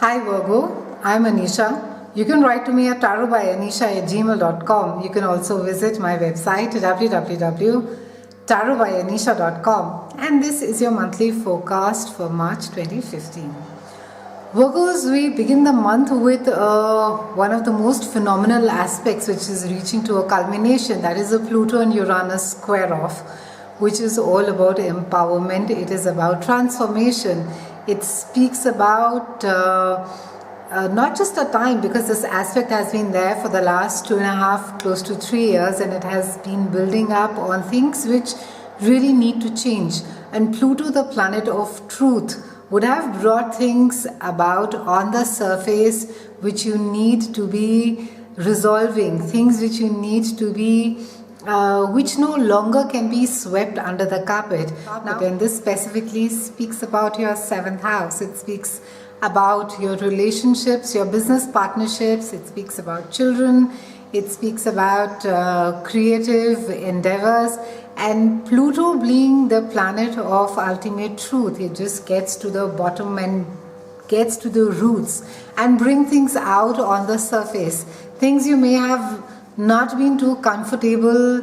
Hi Virgo, I'm Anisha. You can write to me at tarotbyanisha@gmail.com. You can also visit my website www.tarotbyanisha.com, and this is your monthly forecast for March 2015. Virgos, we begin the month with one of the most phenomenal aspects, which is reaching to a culmination. That is a Pluto and Uranus square off, which is all about empowerment. It is about transformation. It speaks about not just a time, because this aspect has been there for the last 2.5, close to 3 years, and it has been building up on things which really need to change. And Pluto, the planet of truth, would have brought things about on the surface which you need to be resolving, things which you need to be which no longer can be swept under the carpet. Now, and this specifically speaks about your 7th house. It speaks about your relationships, your business partnerships. It speaks about children. It speaks about creative endeavors. And Pluto being the planet of ultimate truth, it just gets to the bottom and gets to the roots and bring things out on the surface. Things you may have not been too comfortable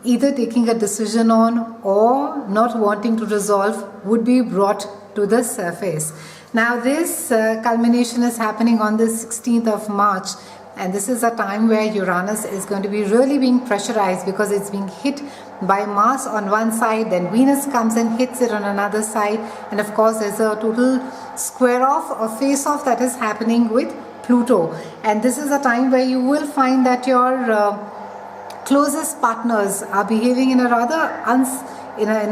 either taking a decision on or not wanting to resolve would be brought to the surface. Now this culmination is happening on the 16th of March, and this is a time where Uranus is going to be really being pressurized, because it's being hit by Mars on one side, then Venus comes and hits it on another side, and of course there's a total square off or face off that is happening with Pluto. And this is a time where you will find that your closest partners are behaving in a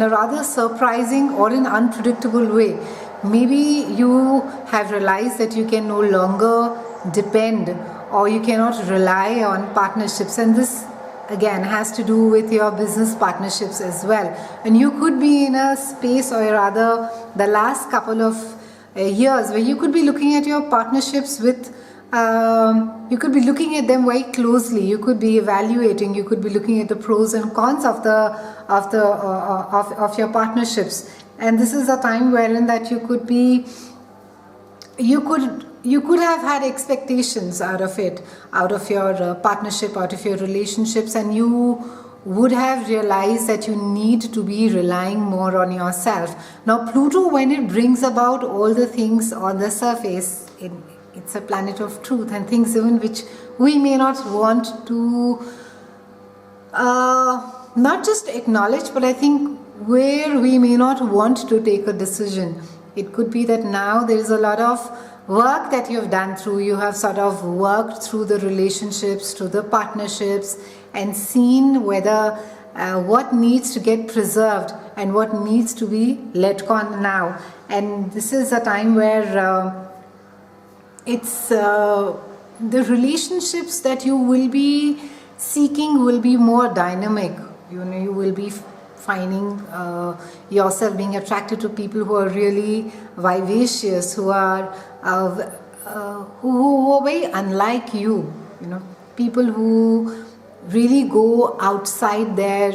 rather surprising or an unpredictable way. Maybe you have realized that you can no longer depend or you cannot rely on partnerships, and this again has to do with your business partnerships as well. And you could be in a space, or rather the last couple of years, where you could be looking at your partnerships with you could be looking at them very closely. You could be evaluating. You could be looking at the pros and cons of your partnerships. And this is a time wherein that you could have had expectations out of it, out of your partnership, out of your relationships, and you would have realized that you need to be relying more on yourself. Now Pluto, when it brings about all the things on the surface, it's a planet of truth, and things even which we may not want to not just acknowledge, but I think where we may not want to take a decision. It could be that now there is a lot of work that you have done through. You have sort of worked through the relationships, through the partnerships, and seen whether what needs to get preserved and what needs to be let go now. And this is a time where it's the relationships that you will be seeking will be more dynamic. You will be finding yourself being attracted to people who are really vivacious, who are very unlike you. People who really go outside their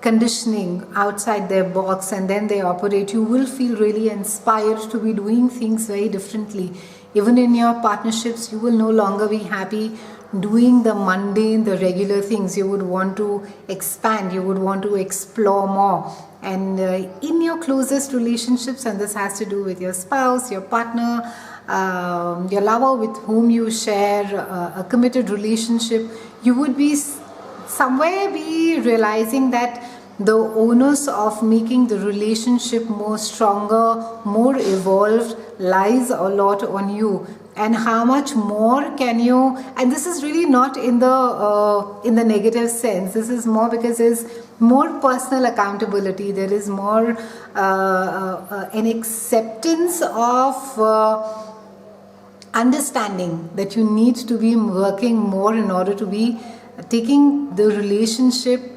conditioning, outside their box, and then they operate. You will feel really inspired to be doing things very differently. Even in your partnerships, you will no longer be happy doing the mundane, the regular things. You would want to expand, you would want to explore more. And in your closest relationships, and this has to do with your spouse, your partner, your lover with whom you share a committed relationship, you would be somewhere be realizing that the onus of making the relationship more stronger, more evolved, lies a lot on you. And how much more can you, and this is really not in the negative sense. This is more because there's more personal accountability. There is more an acceptance of understanding that you need to be working more in order to be taking the relationship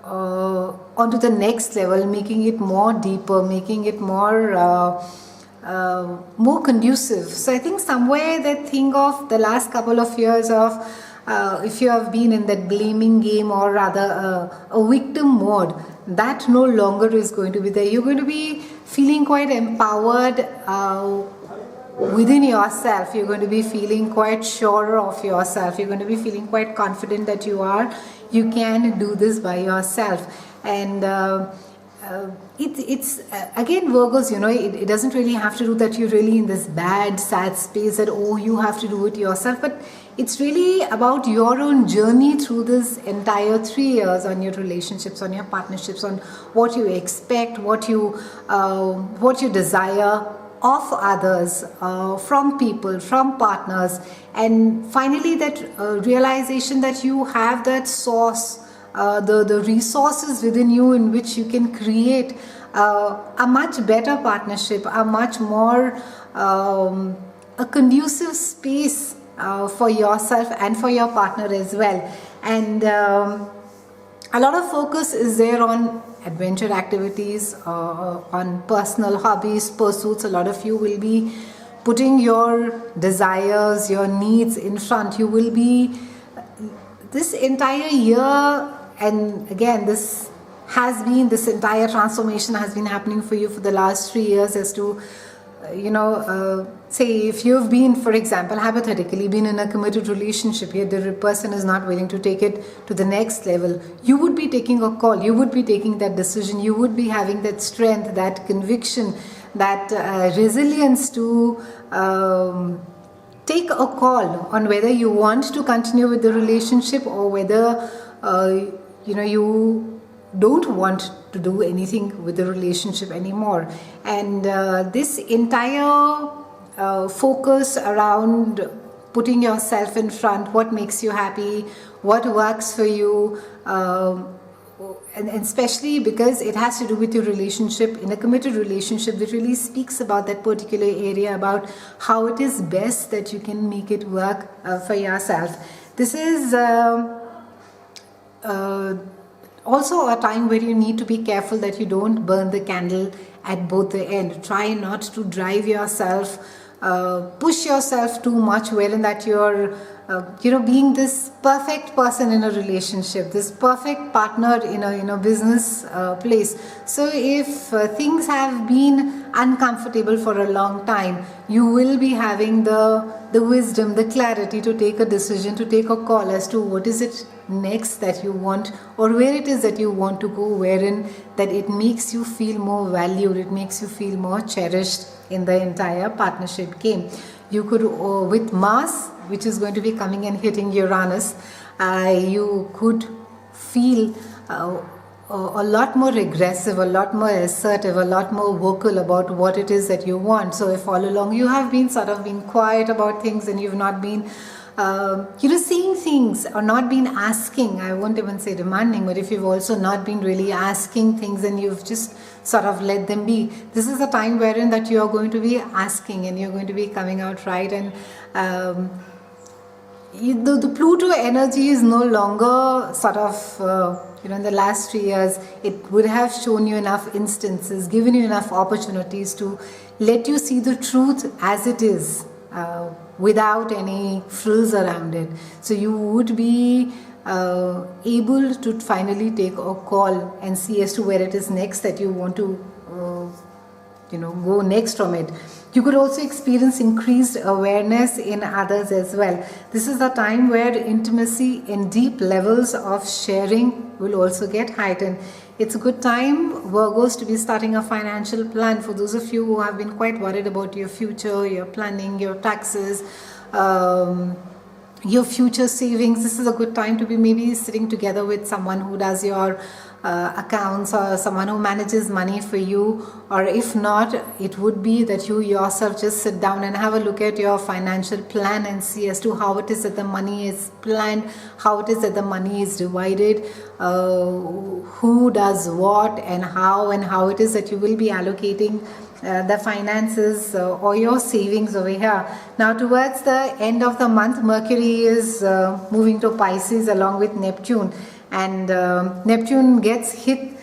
onto the next level, making it more deeper, making it more conducive. So I think somewhere that thing of the last couple of years of if you have been in that blaming game, or rather a victim mode, that no longer is going to be there. You're going to be feeling quite empowered within yourself. You're going to be feeling quite sure of yourself. You're going to be feeling quite confident that you can do this by yourself. And it's again, Virgos, it doesn't really have to do that you're really in this bad, sad space that, oh, you have to do it yourself. But it's really about your own journey through this entire 3 years, on your relationships, on your partnerships, on what you expect, what you desire of others, from people, from partners, and finally that realization that you have that source, the resources within you in which you can create a much better partnership, a much more a conducive space for yourself and for your partner as well. And a lot of focus is there on adventure activities, on personal hobbies, pursuits. A lot of you will be putting your desires, your needs in front. You will be, this entire year, and again, this entire transformation has been happening for you for the last 3 years, as to say if you've been, for example, hypothetically been in a committed relationship, yet the person is not willing to take it to the next level, you would be taking a call, you would be taking that decision, you would be having that strength, that conviction, that resilience to take a call on whether you want to continue with the relationship, or whether you don't want to do anything with the relationship anymore. And this entire focus around putting yourself in front, what makes you happy, what works for you, and especially because it has to do with your relationship. In a committed relationship, it really speaks about that particular area, about how it is best that you can make it work for yourself. This is also a time where you need to be careful that you don't burn the candle at both the ends. Try not to drive yourself, push yourself too much, wherein that you're being this perfect person in a relationship, this perfect partner in a business place. So if things have been uncomfortable for a long time, you will be having the wisdom, the clarity to take a decision, to take a call as to what is it next that you want, or where it is that you want to go, wherein that it makes you feel more valued, it makes you feel more cherished in the entire partnership game. You could, with Mars, which is going to be coming and hitting Uranus, you could feel a lot more aggressive, a lot more assertive, a lot more vocal about what it is that you want. So if all along you have been sort of been quiet about things, and you've not been seeing things, or not been asking, I won't even say demanding, but if you've also not been really asking things and you've just sort of let them be, this is a time wherein that you are going to be asking, and you're going to be coming out right. And the Pluto energy is no longer sort of in the last 3 years, it would have shown you enough instances, given you enough opportunities to let you see the truth as it is, without any frills around it. So you would be able to finally take a call and see as to where it is next that you want to go next from it. You could also experience increased awareness in others as well. This is a time where intimacy and deep levels of sharing will also get heightened. It's a good time, Virgos, to be starting a financial plan. For those of you who have been quite worried about your future, your planning, your taxes, your future savings, this is a good time to be maybe sitting together with someone who does your accounts, or someone who manages money for you. Or if not, it would be that you yourself just sit down and have a look at your financial plan and see as to how it is that the money is planned, how it is that the money is divided, who does what, and how it is that you will be allocating the finances or your savings over here. Now towards the end of the month, Mercury is moving to Pisces along with Neptune, and Neptune gets hit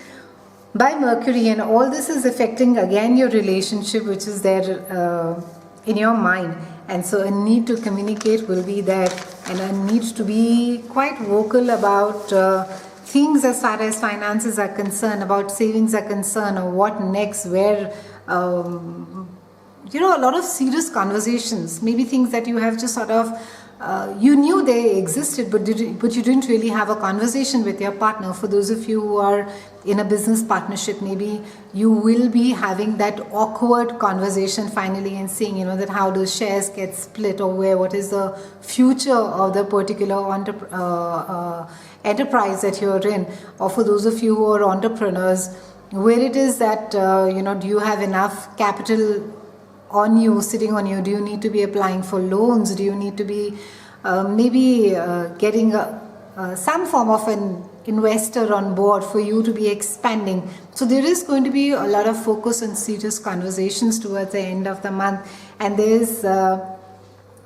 by Mercury, and all this is affecting again your relationship, which is there in your mind. And so a need to communicate will be there, and a need to be quite vocal about things as far as finances are concerned, about savings are concerned, or what next, where a lot of serious conversations, maybe things that you have just sort of, you knew they existed, but you didn't really have a conversation with your partner. For those of you who are in a business partnership, maybe you will be having that awkward conversation finally and seeing, that how the shares get split, or what is the future of the particular enterprise that you're in. Or for those of you who are entrepreneurs, where it is that, do you have enough capital on you, sitting on you? Do you need to be applying for loans? Do you need to be getting some form of an investor on board for you to be expanding? So there is going to be a lot of focus and serious conversations towards the end of the month. And there's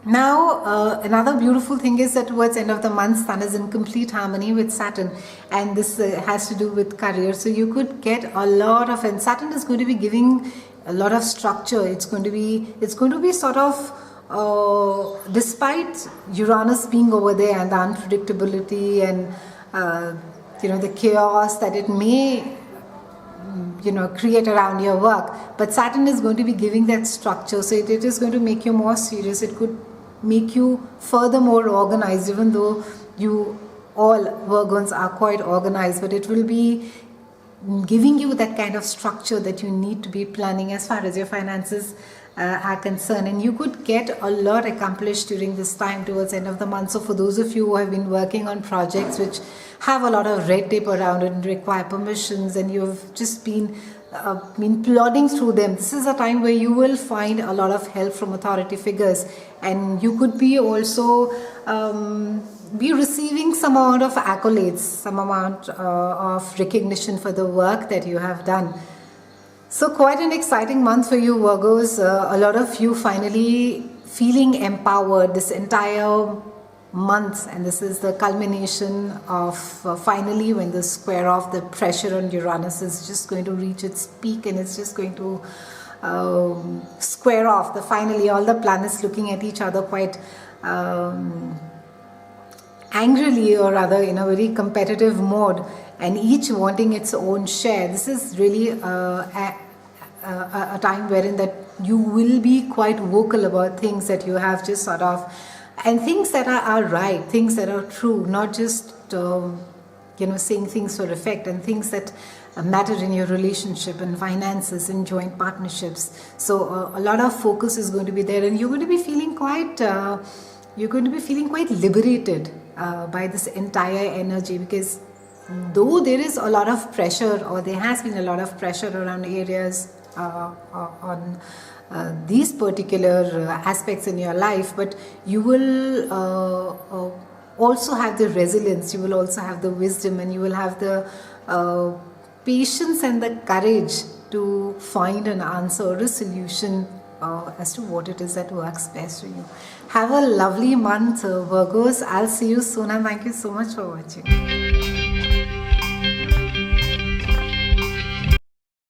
now another beautiful thing is that towards the end of the month, Sun is in complete harmony with Saturn, and this has to do with career. So you could get a lot of, and Saturn is going to be giving a lot of structure. It's going to be sort of, despite Uranus being over there and the unpredictability and the chaos that it may create around your work, but Saturn is going to be giving that structure. So it is going to make you more serious. It could make you furthermore organized, even though you all Virgons are quite organized, but it will be giving you that kind of structure that you need to be planning as far as your finances are concerned. And you could get a lot accomplished during this time towards the end of the month. So for those of you who have been working on projects which have a lot of red tape around it and require permissions, and you've just been plodding through them, this is a time where you will find a lot of help from authority figures, and you could be also be receiving some amount of accolades, some amount of recognition for the work that you have done. So quite an exciting month for you Virgos. A lot of you finally feeling empowered this entire month, and this is the culmination of finally when the square of the pressure on Uranus is just going to reach its peak, and it's just going to square off. Finally all the planets looking at each other quite angrily, or rather in a very competitive mode, and each wanting its own share. This is really a time wherein that you will be quite vocal about things that you have just sort of, and things that are right, things that are true, not just saying things for effect, and things that matter in your relationship and finances and joint partnerships. So a lot of focus is going to be there, and you're going to be feeling quite liberated by this entire energy, because though there is a lot of pressure, or there has been a lot of pressure around areas on these particular aspects in your life, but you will also have the resilience, you will also have the wisdom, and you will have the patience and the courage to find an answer or a solution as to what it is that works best for you. Have a lovely month, Virgos. I'll see you soon, and thank you so much for watching.